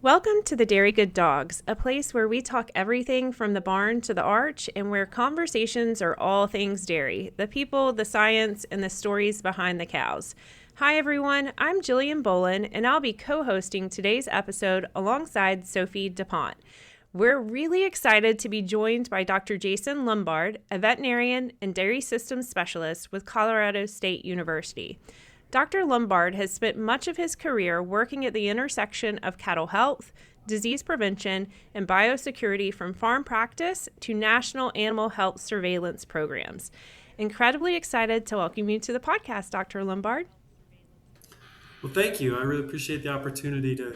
Welcome to the Dairy Good Dawgs, a place where we talk everything from the barn to the arch and where conversations are all things dairy, the people, the science, and the stories behind the cows. Hi everyone, I'm Jillian Bohlen, and I'll be co-hosting today's episode alongside Sophie Dupont. We're really excited to be joined by Dr. Jason Lombard, a veterinarian and dairy systems specialist with Colorado State University. Dr. Lombard has spent much of his career working at the intersection of cattle health, disease prevention, and biosecurity from farm practice to national animal health surveillance programs. Incredibly excited to welcome you to the podcast, Dr. Lombard. Well, thank you. I really appreciate the opportunity to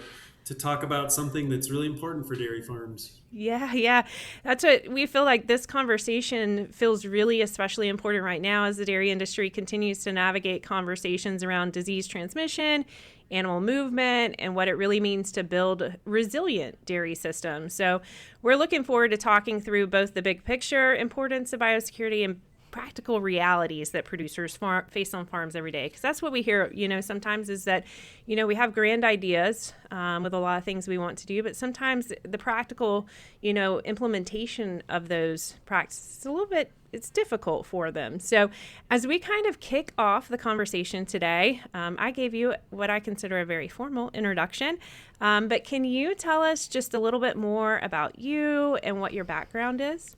talk about something that's really important for dairy farms. Yeah. That's what we feel like this conversation feels really especially important right now as the dairy industry continues to navigate conversations around disease transmission, animal movement, and what it really means to build resilient dairy systems. So we're looking forward to talking through both the big picture importance of biosecurity and practical realities that producers face on farms every day. Because that's what we hear, sometimes is that, we have grand ideas with a lot of things we want to do, but sometimes the practical, implementation of those practices is a little bit, it's difficult for them. So as we kind of kick off the conversation today, I gave you what I consider a very formal introduction, but can you tell us just a little bit more about you and what your background is?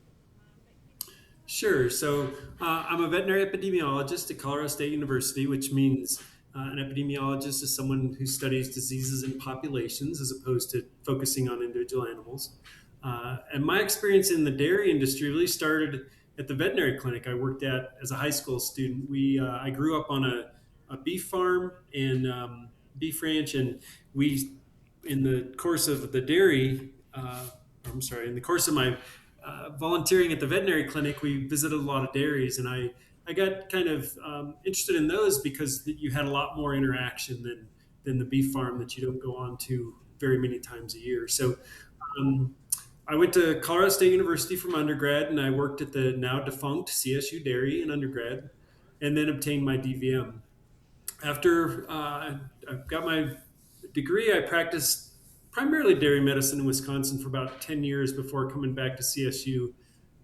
Sure. So I'm a veterinary epidemiologist at Colorado State University, which means an epidemiologist is someone who studies diseases in populations as opposed to focusing on individual animals. And my experience in the dairy industry really started at the veterinary clinic I worked at as a high school student. I grew up on a beef farm and beef ranch, and in the course of the dairy, in the course of my volunteering at the veterinary clinic, we visited a lot of dairies, and I got kind of interested in those because you had a lot more interaction than the beef farm that you don't go on to very many times a year. So um, I went to Colorado State University from undergrad, and I worked at the now defunct CSU Dairy in undergrad, and then obtained my DVM. After I got my degree, I practiced primarily dairy medicine in Wisconsin for about 10 years before coming back to CSU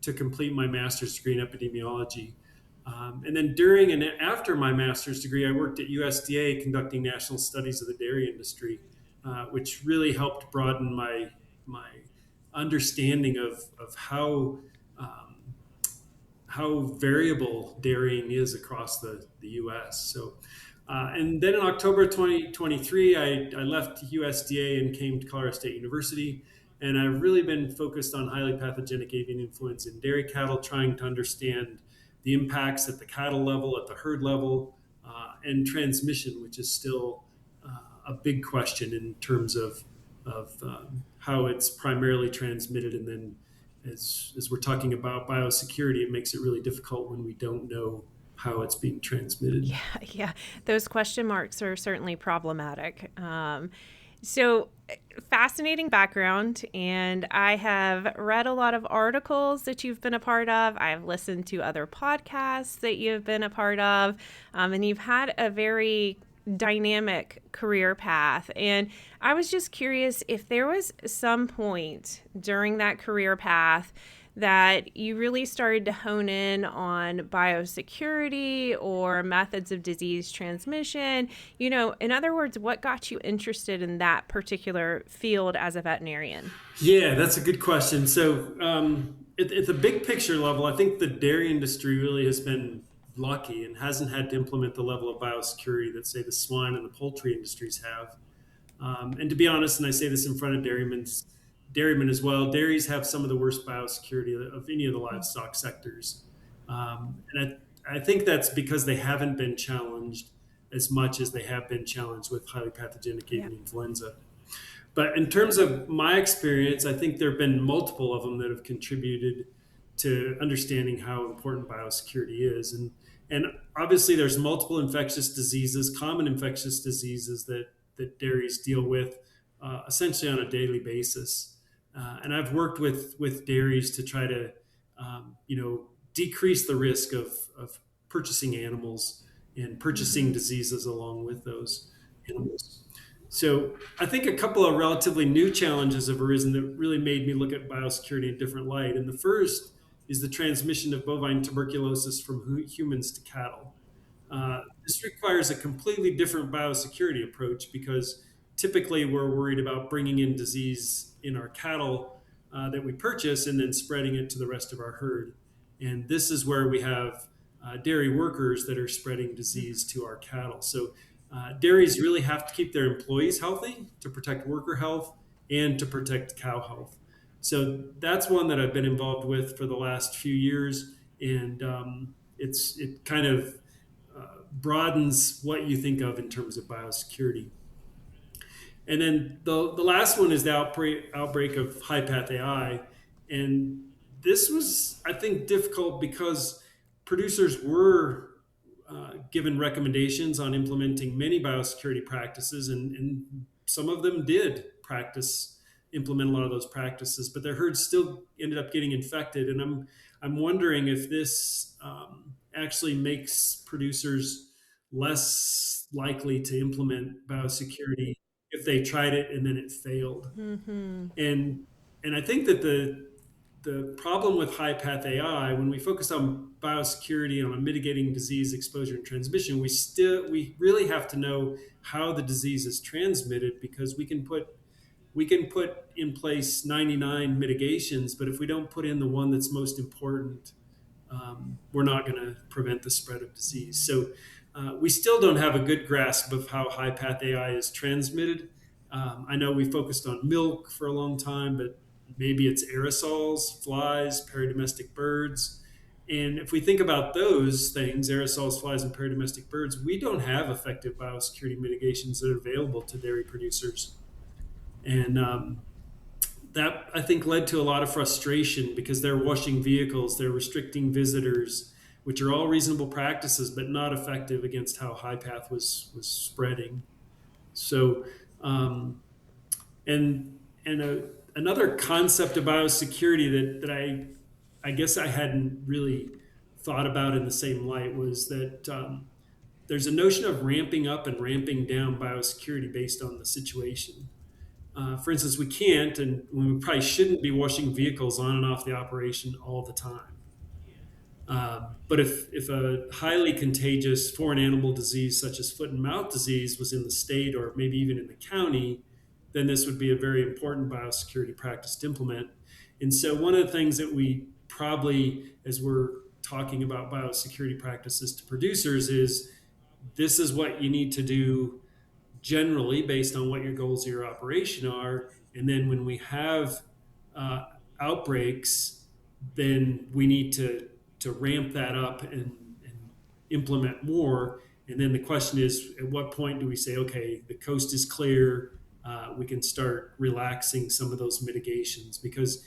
to complete my master's degree in epidemiology. And then during and after my master's degree, I worked at USDA conducting national studies of the dairy industry, which really helped broaden my understanding of how variable dairying is across the U.S. And then in October 2023, I left USDA and came to Colorado State University. And I've really been focused on highly pathogenic avian influenza in dairy cattle, trying to understand the impacts at the cattle level, at the herd level, and transmission, which is still a big question in terms of how it's primarily transmitted. And then as we're talking about biosecurity, it makes it really difficult when we don't know how it's being transmitted. Yeah. Those question marks are certainly problematic. So fascinating background, and I have read a lot of articles that you've been a part of. I've listened to other podcasts that you've been a part of, and you've had a very dynamic career path. And I was just curious if there was some point during that career path that you really started to hone in on biosecurity or methods of disease transmission. In other words, what got you interested in that particular field as a veterinarian? Yeah, that's a good question. So, at the big picture level, I think the dairy industry really has been lucky and hasn't had to implement the level of biosecurity that, say, the swine and the poultry industries have. And to be honest, and I say this in front of dairymen as well, dairies have some of the worst biosecurity of any of the livestock sectors. And I think that's because they haven't been challenged as much as they have been challenged with highly pathogenic Yeah. avian influenza. But in terms of my experience, I think there have been multiple of them that have contributed to understanding how important biosecurity is. And obviously, there's multiple infectious diseases, common infectious diseases that dairies deal with essentially on a daily basis. And I've worked with dairies to try to, decrease the risk of purchasing animals and purchasing Mm-hmm. diseases along with those animals. So I think a couple of relatively new challenges have arisen that really made me look at biosecurity in a different light. And the first is the transmission of bovine tuberculosis from humans to cattle. This requires a completely different biosecurity approach because typically we're worried about bringing in disease in our cattle that we purchase and then spreading it to the rest of our herd. And this is where we have dairy workers that are spreading disease to our cattle. So dairies really have to keep their employees healthy to protect worker health and to protect cow health. So that's one that I've been involved with for the last few years, and it kind of broadens what you think of in terms of biosecurity. And then the last one is the outbreak of high path AI. And this was, I think, difficult because producers were given recommendations on implementing many biosecurity practices, and some of them did implement a lot of those practices, but their herds still ended up getting infected. And I'm wondering if this actually makes producers less likely to implement biosecurity if they tried it and then it failed. Mm-hmm. And I think that the problem with high path AI, when we focus on biosecurity, on mitigating disease exposure and transmission, we really have to know how the disease is transmitted, because we can put in place 99 mitigations, but if we don't put in the one that's most important, we're not going to prevent the spread of disease. So we still don't have a good grasp of how high path AI is transmitted. I know we focused on milk for a long time, but maybe it's aerosols, flies, paradomestic birds. And if we think about those things, aerosols, flies, and paradomestic birds, we don't have effective biosecurity mitigations that are available to dairy producers. And that, I think, led to a lot of frustration because they're washing vehicles, they're restricting visitors, which are all reasonable practices, but not effective against how high path was spreading. So, another concept of biosecurity that I guess I hadn't really thought about in the same light was that there's a notion of ramping up and ramping down biosecurity based on the situation. For instance, we can't and we probably shouldn't be washing vehicles on and off the operation all the time. But if a highly contagious foreign animal disease such as foot and mouth disease was in the state or maybe even in the county, then this would be a very important biosecurity practice to implement. And so one of the things that we probably, as we're talking about biosecurity practices to producers, is this is what you need to do generally based on what your goals of your operation are. And then when we have outbreaks, then we need to ramp that up and implement more. And then the question is, at what point do we say, okay, the coast is clear, we can start relaxing some of those mitigations? Because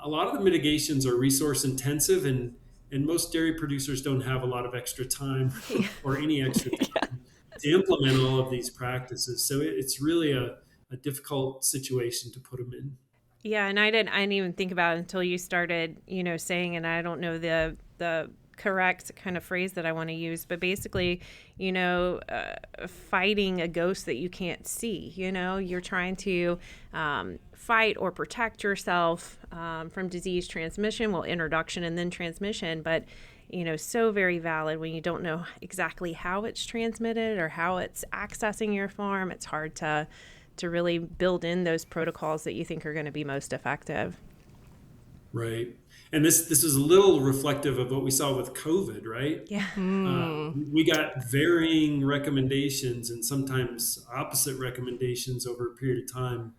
a lot of the mitigations are resource intensive, and most dairy producers don't have a lot of extra time or any extra time to implement all of these practices. So it's really a difficult situation to put them in. Yeah, and I didn't even think about it until you started, saying, and I don't know the correct kind of phrase that I want to use, but basically, fighting a ghost that you can't see. You're trying to fight or protect yourself from disease transmission, introduction and then transmission, but so very valid when you don't know exactly how it's transmitted or how it's accessing your farm. It's hard to really build in those protocols that you think are going to be most effective. Right. And this is a little reflective of what we saw with COVID, right? Yeah. We got varying recommendations and sometimes opposite recommendations over a period of time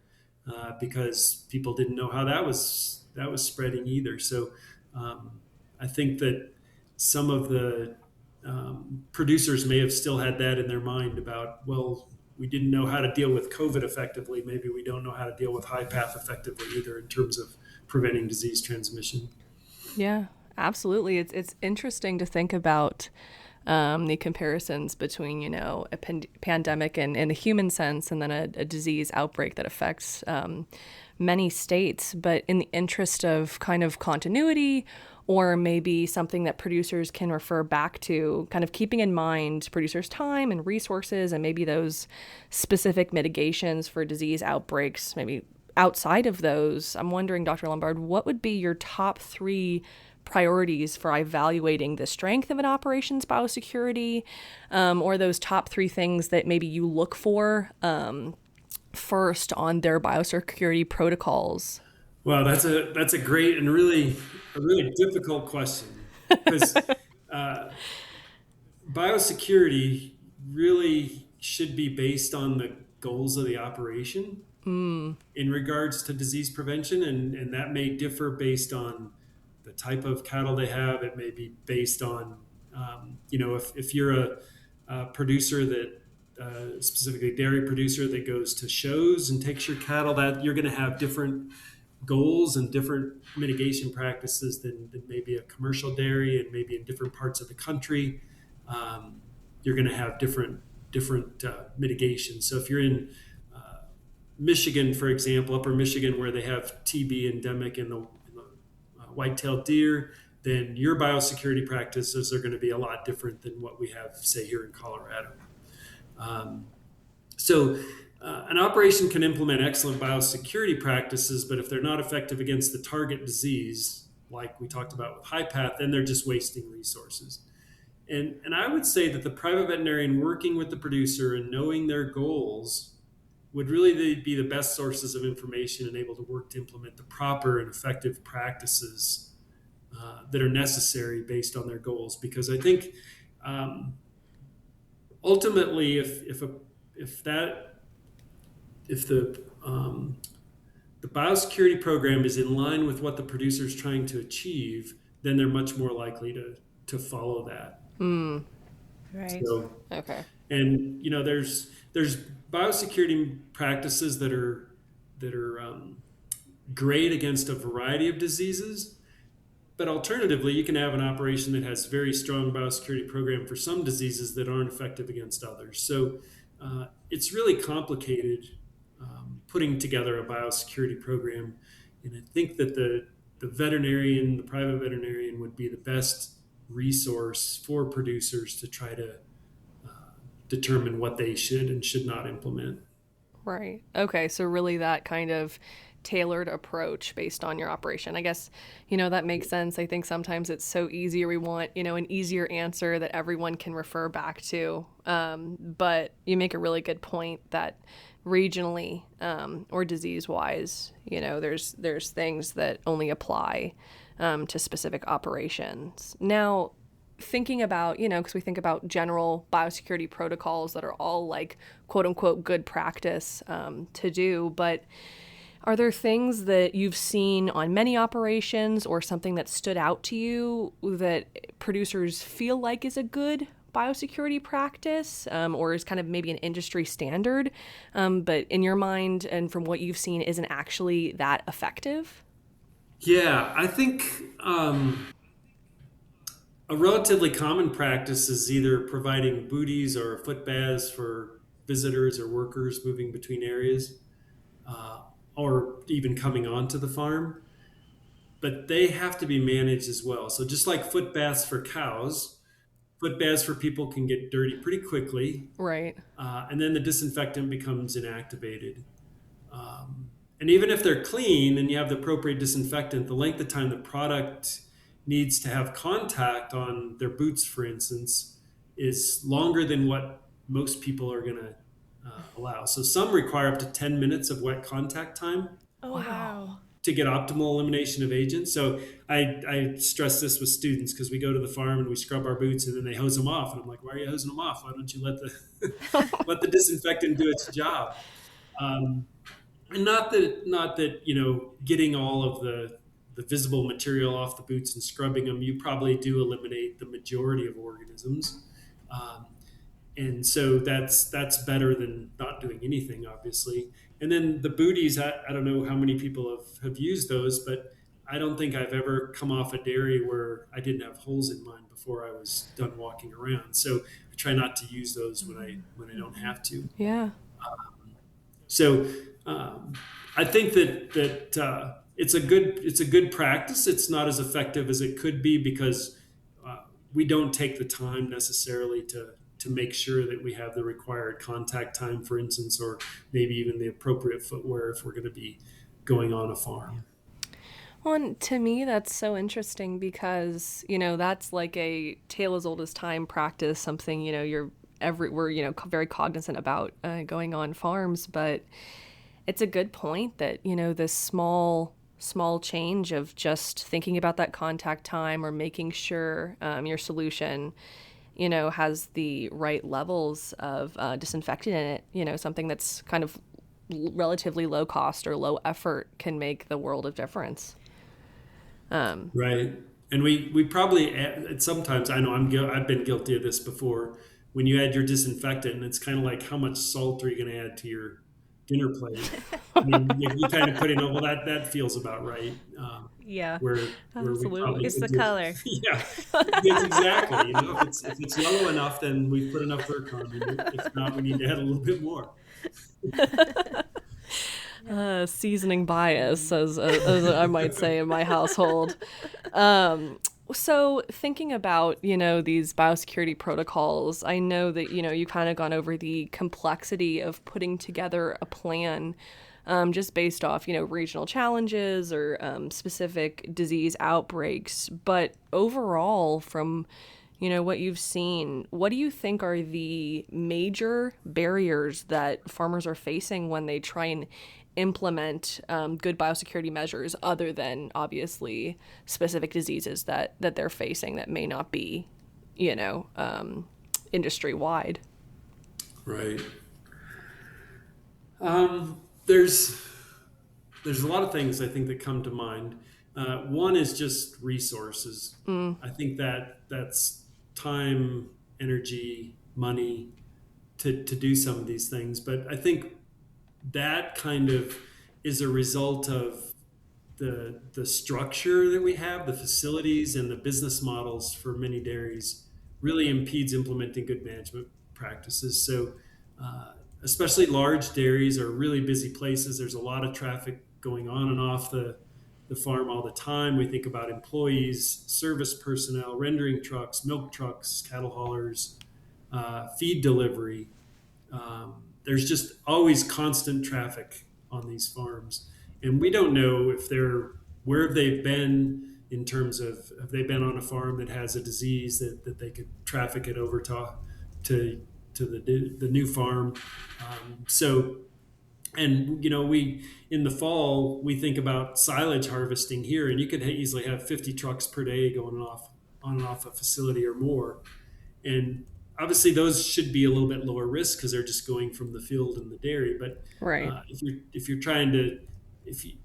because people didn't know how that was spreading either. So I think that some of the producers may have still had that in their mind about, well, we didn't know how to deal with COVID effectively. Maybe we don't know how to deal with high path effectively either in terms of preventing disease transmission. Yeah, absolutely. It's interesting to think about the comparisons between, a pandemic in a human sense and then a disease outbreak that affects many states. But in the interest of kind of continuity or maybe something that producers can refer back to, kind of keeping in mind producers' time and resources and maybe those specific mitigations for disease outbreaks, maybe outside of those. I'm wondering, Dr. Lombard, what would be your top 3 priorities for evaluating the strength of an operation's biosecurity, or those top 3 things that maybe you look for first on their biosecurity protocols? Well, that's a great and a really difficult question, because biosecurity really should be based on the goals of the operation in regards to disease prevention, and that may differ based on the type of cattle they have. It may be based on, if you're a producer that, specifically dairy producer that goes to shows and takes your cattle, that you're going to have different goals and different mitigation practices than maybe a commercial dairy, and maybe in different parts of the country, you're going to have different mitigations. So if you're in Michigan, for example, upper Michigan, where they have TB endemic in the white-tailed deer, then your biosecurity practices are going to be a lot different than what we have, say, here in Colorado. An operation can implement excellent biosecurity practices, but if they're not effective against the target disease, like we talked about with high path, then they're just wasting resources. And I would say that the private veterinarian working with the producer and knowing their goals would really be the best sources of information and able to work to implement the proper and effective practices that are necessary based on their goals. Because I think ultimately, if the biosecurity program is in line with what the producer is trying to achieve, then they're much more likely to follow that. Right. So, Okay. and there's biosecurity practices that are great against a variety of diseases, but alternatively, you can have an operation that has very strong biosecurity program for some diseases that aren't effective against others. So it's really complicated putting together a biosecurity program, and I think that the private veterinarian would be the best resource for producers to try to determine what they should and should not implement. Right. Okay. So really that kind of tailored approach based on your operation. I guess, that makes sense. I think sometimes it's so easier. We want, an easier answer that everyone can refer back to. But you make a really good point that regionally or disease wise, there's things that only apply to specific operations. Now, thinking about, because we think about general biosecurity protocols that are all like quote unquote good practice to do, but are there things that you've seen on many operations or something that stood out to you that producers feel like is a good biosecurity practice or is kind of maybe an industry standard, but in your mind and from what you've seen isn't actually that effective? Yeah, I think a relatively common practice is either providing booties or foot baths for visitors or workers moving between areas, or even coming onto the farm. But they have to be managed as well. So just like foot baths for cows, foot baths for people can get dirty pretty quickly. Right. And then the disinfectant becomes inactivated. And even if they're clean and you have the appropriate disinfectant, the length of time the product needs to have contact on their boots, for instance, is longer than what most people are going to allow. So some require up to 10 minutes of wet contact time. Oh, wow. To get optimal elimination of agents. So I stress this with students because we go to the farm and we scrub our boots and then they hose them off. And I'm like, why are you hosing them off? Why don't you let the disinfectant do its job? And not that getting all of the visible material off the boots and scrubbing them, you probably do eliminate the majority of organisms. And so that's better than not doing anything, obviously. And then the booties, I don't know how many people have used those, but I don't think I've ever come off a dairy where I didn't have holes in mine before I was done walking around. So I try not to use those when I don't have to. Yeah. So I think that it's a good practice. It's not as effective as it could be because we don't take the time necessarily to make sure that we have the required contact time, for instance, or maybe even the appropriate footwear if we're going to be going on a farm. Well, and to me, that's so interesting because, that's like a tale as old as time practice, something, we're very cognizant about going on farms. But it's a good point that, this small change of just thinking about that contact time or making sure your solution, has the right levels of disinfectant in it, something that's kind of relatively low cost or low effort can make the world of difference. Right. And we probably sometimes, I know I've been guilty of this before. When you add your disinfectant, it's kind of like, how much salt are you going to add to your dinner plate? I mean, you kind of put in, well, that feels about right. Yeah, where absolutely. we probably It's the could do, color. yeah, yes, exactly. If it's yellow enough, then we've put enough dirt on it. If not, we need to add a little bit more. Seasoning bias, as I might say in my household. So thinking about, these biosecurity protocols, I know that, you've kind of gone over the complexity of putting together a plan just based off, regional challenges or specific disease outbreaks. But overall, from, what you've seen, what do you think are the major barriers that farmers are facing when they try and implement good biosecurity measures other than obviously specific diseases that they're facing that may not be, industry wide? Right. There's a lot of things I think that come to mind. One is just resources. I think that's time, energy, money to do some of these things. But I think that kind of is a result of the structure that we have, the facilities and the business models for many dairies really impedes implementing good management practices. So especially large dairies are really busy places. There's a lot of traffic going on and off the farm all the time. We think about employees, service personnel, rendering trucks, milk trucks, cattle haulers, feed delivery. There's just always constant traffic on these farms. And we don't know if where they've been in terms of, have they been on a farm that has a disease that they could traffic it over to the new farm. And we in the fall we think about silage harvesting here, and you could easily have 50 trucks per day going on and off a facility or more. And obviously those should be a little bit lower risk because they're just going from the field and the dairy. But Right. If you're trying to,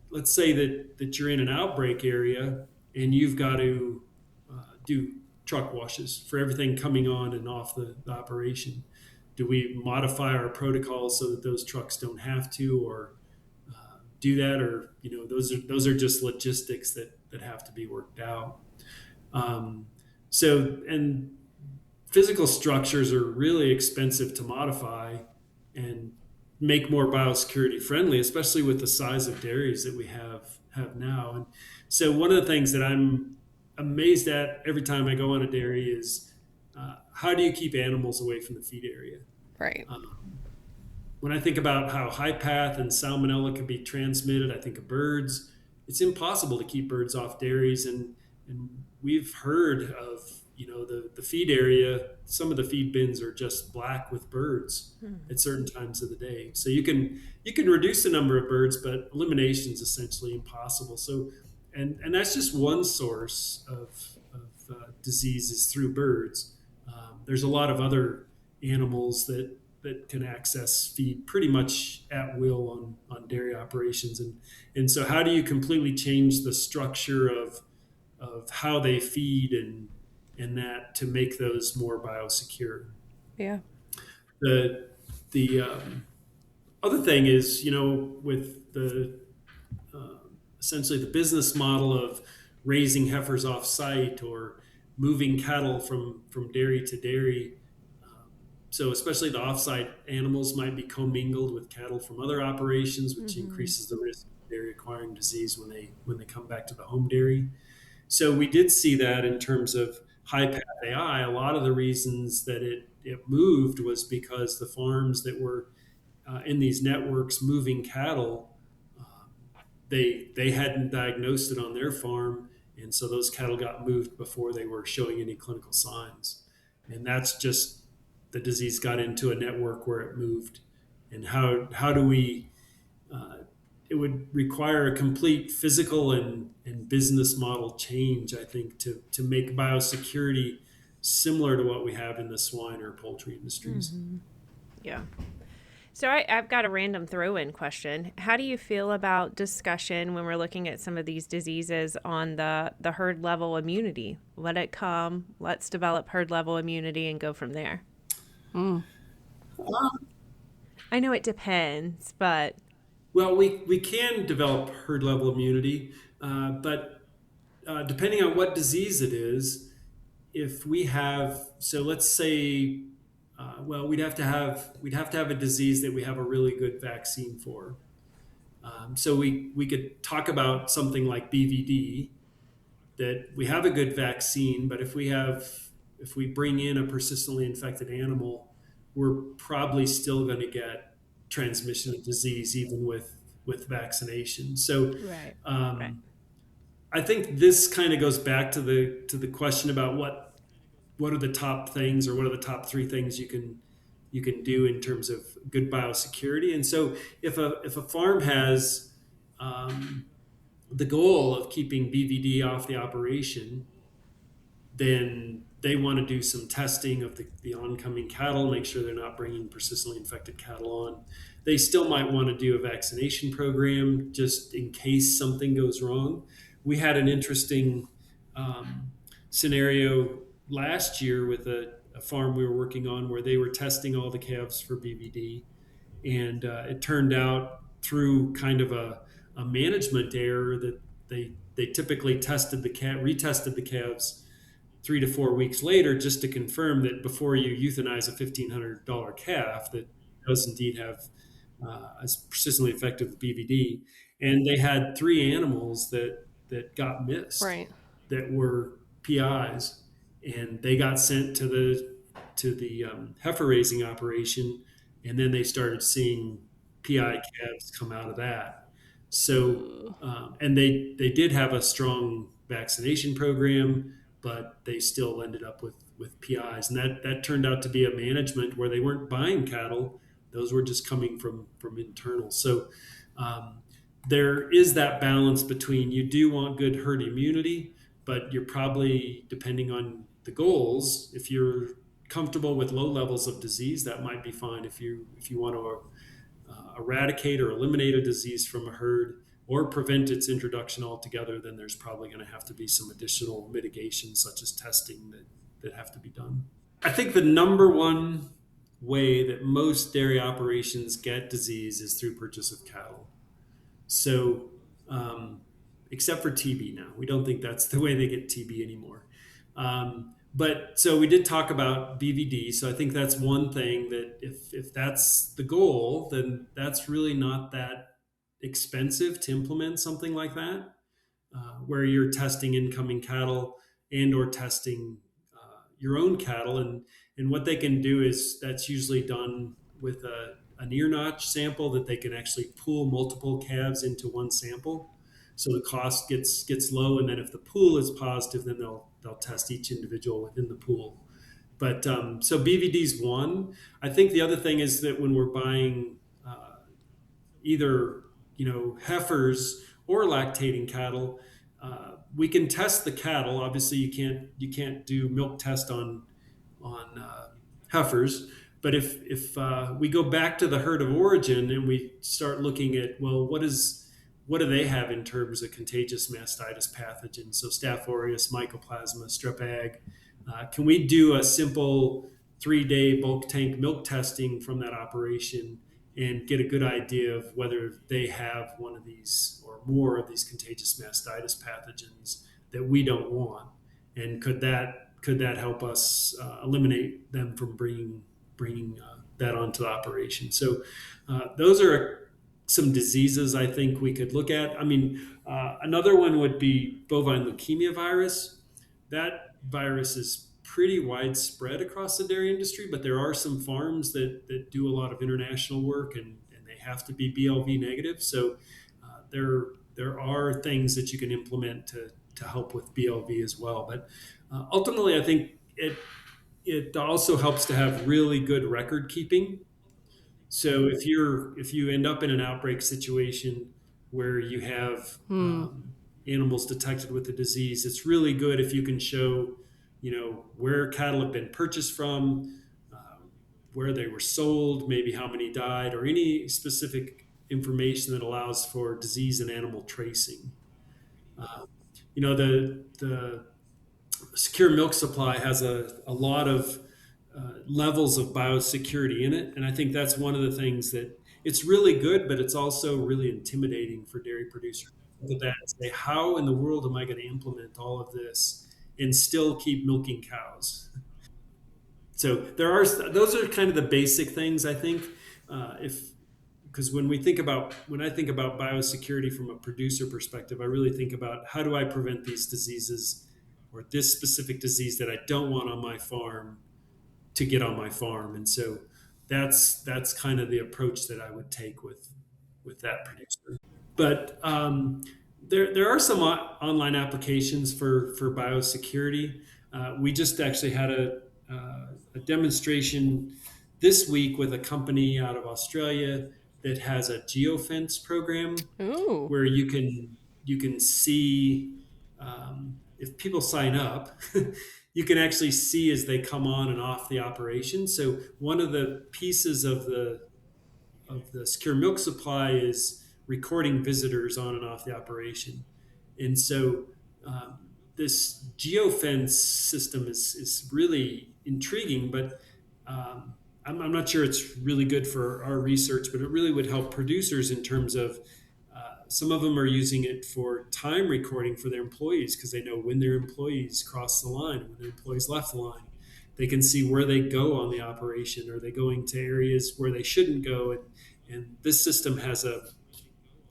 let's say that you're in an outbreak area and you've got to do truck washes for everything coming on and off the operation, do we modify our protocols so that those trucks don't have to, or do that, or those are just logistics that have to be worked out. And physical structures are really expensive to modify and make more biosecurity friendly, especially with the size of dairies that we have now. And so one of the things that I'm amazed at every time I go on a dairy is how do you keep animals away from the feed area? Right. When I think about how high path and salmonella can be transmitted, I think of birds. It's impossible to keep birds off dairies, and we've heard of the feed area. Some of the feed bins are just black with birds at certain times of the day. So you can reduce the number of birds, but elimination is essentially impossible. So and that's just one source of diseases through birds. There's a lot of other animals that can access feed pretty much at will on dairy operations. And so how do you completely change the structure of how they feed and that to make those more biosecure? Yeah. The other thing is, with the essentially the business model of raising heifers off site or moving cattle from dairy to dairy. So especially the offsite animals might be commingled with cattle from other operations, which increases the risk of dairy acquiring disease when they come back to the home dairy. So we did see that in terms of high PathAI. A lot of the reasons that it moved was because the farms that were in these networks moving cattle, they hadn't diagnosed it on their farm, and so those cattle got moved before they were showing any clinical signs. And that's just the disease got into a network where it moved. And how do we? It would require a complete physical and business model change, I think, to make biosecurity similar to what we have in the swine or poultry industries. Mm-hmm. Yeah. So I've got a random throw-in question. How do you feel about discussion when we're looking at some of these diseases on the herd level immunity? Let it come, let's develop herd level immunity and go from there. I know it depends, but... Well, we can develop herd level immunity, but depending on what disease it is, if we have, so let's say, we'd have to have a disease that we have a really good vaccine for. So we could talk about something like BVD, that we have a good vaccine, but if we bring in a persistently infected animal, we're probably still going to get transmission of disease even with vaccination. So Right. I think this kind of goes back to the question about what are the top things, or what are the top three things you can do in terms of good biosecurity. And so if a farm has the goal of keeping BVD off the operation, then they want to do some testing of the oncoming cattle, make sure they're not bringing persistently infected cattle on. They still might want to do a vaccination program just in case something goes wrong. We had an interesting scenario last year with a farm we were working on where they were testing all the calves for BVD. And it turned out through kind of a management error that they typically retested the calves 3 to 4 weeks later, just to confirm that before you euthanize a $1,500 calf, that does indeed have as persistently effective with BVD. And they had 3 animals that got missed, Right. that were PIs, and they got sent to the heifer raising operation, and then they started seeing PI calves come out of that. So, and they did have a strong vaccination program, but they still ended up with PIs. And that turned out to be a management where they weren't buying cattle. Those were just coming from internal. So there is that balance between, you do want good herd immunity, but you're probably, depending on the goals, if you're comfortable with low levels of disease, that might be fine. If you want to eradicate or eliminate a disease from a herd, or prevent its introduction altogether, then there's probably going to have to be some additional mitigation, such as testing, that have to be done. I think the number one way that most dairy operations get disease is through purchase of cattle. So, except for TB now. We don't think that's the way they get TB anymore. But so we did talk about BVD. So I think that's one thing, that if that's the goal, then that's really not that expensive to implement something like that, where you're testing incoming cattle and or testing your own cattle. And what they can do is, that's usually done with an ear notch sample that they can actually pool multiple calves into one sample. So the cost gets low, and then if the pool is positive, then they'll test each individual within the pool. But so BVD's one. I think the other thing is that when we're buying either heifers or lactating cattle, we can test the cattle. Obviously, you can't do milk test on heifers. But if we go back to the herd of origin and we start looking at, well, what do they have in terms of contagious mastitis pathogens? So Staph aureus, Mycoplasma, Strep Ag. Can we do a simple 3-day bulk tank milk testing from that operation and get a good idea of whether they have one of these or more of these contagious mastitis pathogens that we don't want? And could that help us eliminate them from bringing that onto the operation? So those are some diseases I think we could look at. I mean, another one would be bovine leukemia virus. That virus is pretty widespread across the dairy industry, but there are some farms that do a lot of international work, and they have to be BLV negative. So there are things that you can implement to help with BLV as well. But ultimately, I think it also helps to have really good record keeping. So if you end up in an outbreak situation where you have Hmm. animals detected with the disease, it's really good if you can show, where cattle have been purchased from, where they were sold, maybe how many died, or any specific information that allows for disease and animal tracing. Uh, the secure milk supply has a lot of levels of biosecurity in it. And I think that's one of the things that it's really good, but it's also really intimidating for dairy producers. Look at that and say, how in the world am I going to implement all of this and still keep milking cows? So those are kind of the basic things I think. If because when I think about biosecurity from a producer perspective, I really think about how do I prevent these diseases or this specific disease that I don't want on my farm to get on my farm. And so that's kind of the approach that I would take with that producer. But there are some online applications for biosecurity. We just actually had a demonstration this week with a company out of Australia that has a geofence program Ooh. where you can see if people sign up, you can actually see as they come on and off the operation. So one of the pieces of the secure milk supply is recording visitors on and off the operation. And so this geofence system is really intriguing, but I'm not sure it's really good for our research, but it really would help producers in terms of some of them are using it for time recording for their employees because they know when their employees crossed the line, when their employees left the line. They can see where they go on the operation. Are they going to areas where they shouldn't go? And this system has an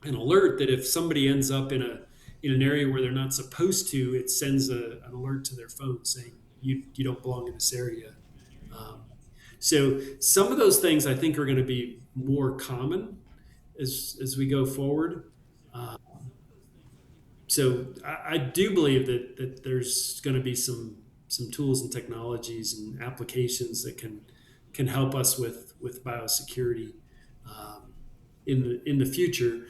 alert that if somebody ends up in an area where they're not supposed to, it sends an alert to their phone saying you don't belong in this area. Um, so some of those things I think are going to be more common as we go forward. Uh, so I do believe that there's going to be some tools and technologies and applications that can help us with biosecurity um, in the future.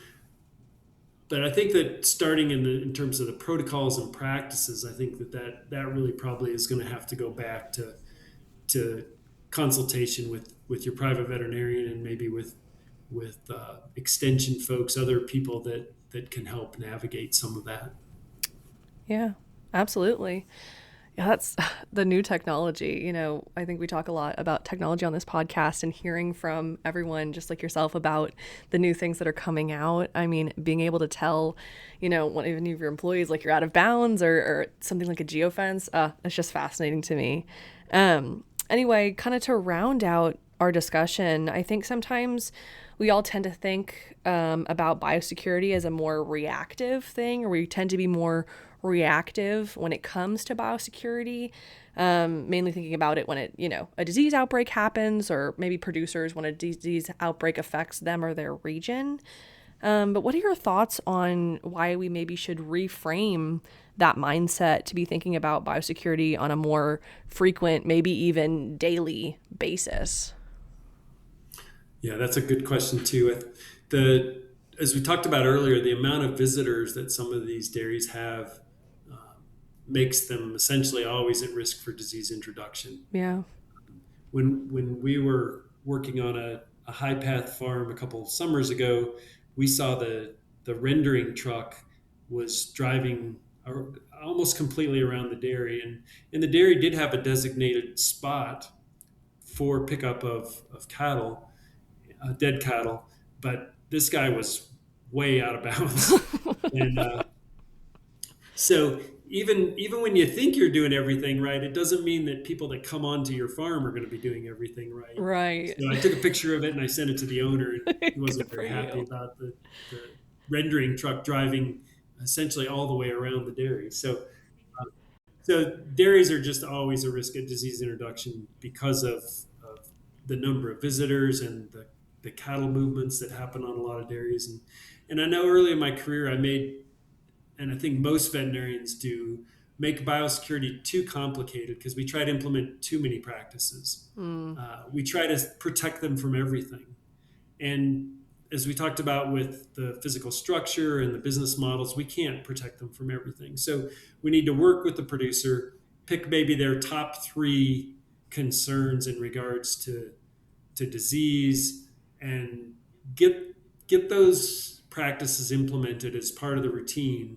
But I think that starting in terms of the protocols and practices, I think that really probably is going to have to go back to consultation with your private veterinarian and maybe with extension folks, other people that can help navigate some of that. Yeah, absolutely. Yeah, that's the new technology. I think we talk a lot about technology on this podcast and hearing from everyone just like yourself about the new things that are coming out. I mean, being able to tell, one even of your employees like you're out of bounds or something like a geofence, it's just fascinating to me. Anyway, kind of to round out our discussion, I think sometimes we all tend to think about biosecurity as a more reactive thing, or we tend to be more reactive when it comes to biosecurity, mainly thinking about it when a disease outbreak happens, or maybe producers when a disease outbreak affects them or their region. But what are your thoughts on why we maybe should reframe that mindset to be thinking about biosecurity on a more frequent, maybe even daily basis? Yeah, that's a good question too. The As we talked about earlier, the amount of visitors that some of these dairies have makes them essentially always at risk for disease introduction. Yeah. When we were working on a high path farm a couple of summers ago, we saw the rendering truck was driving almost completely around the dairy, and the dairy did have a designated spot for pickup of cattle, dead cattle, but this guy was way out of bounds. And so even when you think you're doing everything right, it doesn't mean that people that come onto your farm are going to be doing everything right. Right. So I took a picture of it and I sent it to the owner, and he wasn't Good for very happy you. about the rendering truck driving essentially all the way around the dairy. So dairies are just always a risk of disease introduction because of the number of visitors and the cattle movements that happen on a lot of dairies. And I know early in my career I made, and I think most veterinarians do, make biosecurity too complicated because we try to implement too many practices. We try to protect them from everything. And as we talked about with the physical structure and the business models, we can't protect them from everything. So we need to work with the producer, pick maybe their top 3 concerns in regards to disease, and get those practices implemented as part of the routine,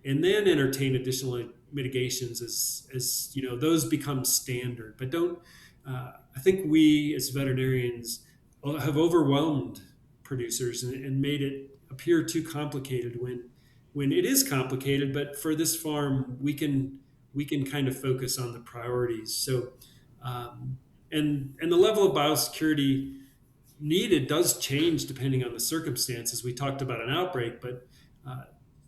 and then entertain additional mitigations as those become standard. But don't I think we as veterinarians have overwhelmed producers and made it appear too complicated when it is complicated. But for this farm, we can kind of focus on the priorities. So and the level of biosecurity needed does change depending on the circumstances. We talked about an outbreak, but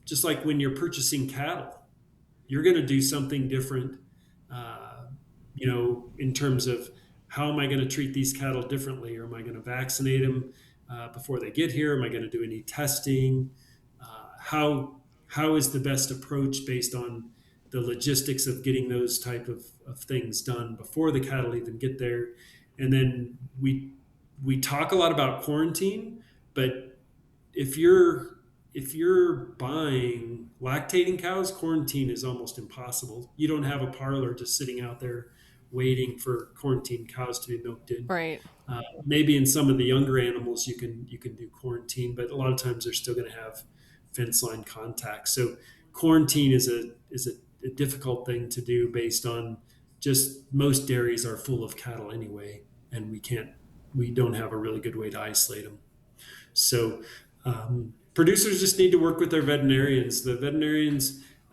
just like when you're purchasing cattle, you're going to do something different, in terms of how am I going to treat these cattle differently? Or am I going to vaccinate them before they get here? Am I going to do any testing? How is the best approach based on the logistics of getting those type of things done before the cattle even get there? And then we talk a lot about quarantine, but if you're buying lactating cows, quarantine is almost impossible. You don't have a parlor just sitting out there waiting for quarantine cows to be milked in. Right. Maybe in some of the younger animals you can do quarantine, but a lot of times they're still going to have fence line contact. So quarantine is a difficult thing to do based on just most dairies are full of cattle anyway, and we don't have a really good way to isolate them. So producers just need to work with their veterinarians, and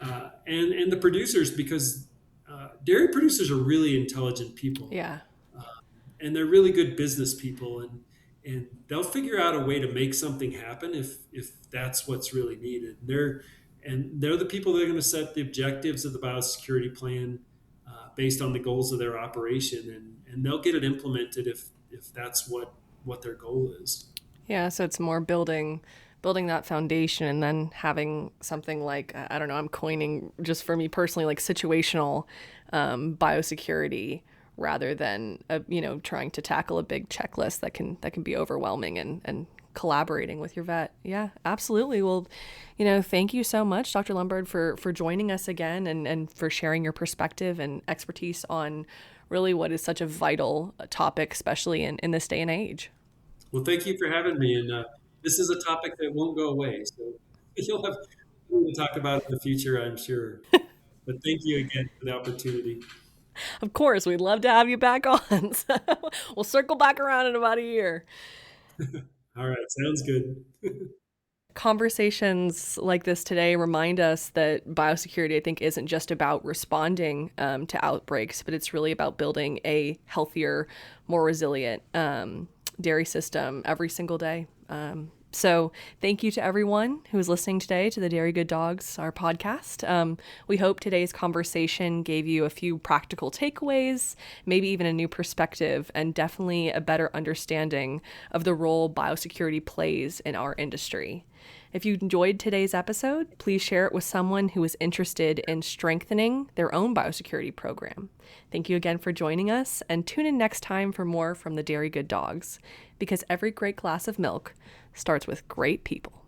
the producers, because dairy producers are really intelligent people. Yeah. And they're really good business people, and they'll figure out a way to make something happen if that's what's really needed. They're the people that are going to set the objectives of the biosecurity plan based on the goals of their operation, and they'll get it implemented if that's what their goal is. Yeah, so it's more building that foundation and then having something like, I don't know, I'm coining just for me personally, like situational biosecurity rather than trying to tackle a big checklist that can be overwhelming and collaborating with your vet. Yeah, absolutely. Well, thank you so much, Dr. Lombard, for joining us again and for sharing your perspective and expertise on really what is such a vital topic, especially in this day and age. Well, thank you for having me. And this is a topic that won't go away. So you'll have to talk about it in the future, I'm sure. But thank you again for the opportunity. Of course, we'd love to have you back on. So we'll circle back around in about a year. All right. Sounds good. Conversations like this today remind us that biosecurity, I think, isn't just about responding to outbreaks, but it's really about building a healthier, more resilient dairy system every single day. So thank you to everyone who is listening today to the Dairy Good Dawgs, our podcast. We hope today's conversation gave you a few practical takeaways, maybe even a new perspective, and definitely a better understanding of the role biosecurity plays in our industry. If you enjoyed today's episode, please share it with someone who is interested in strengthening their own biosecurity program. Thank you again for joining us, and tune in next time for more from the Dairy Good Dawgs, because every great glass of milk starts with great people.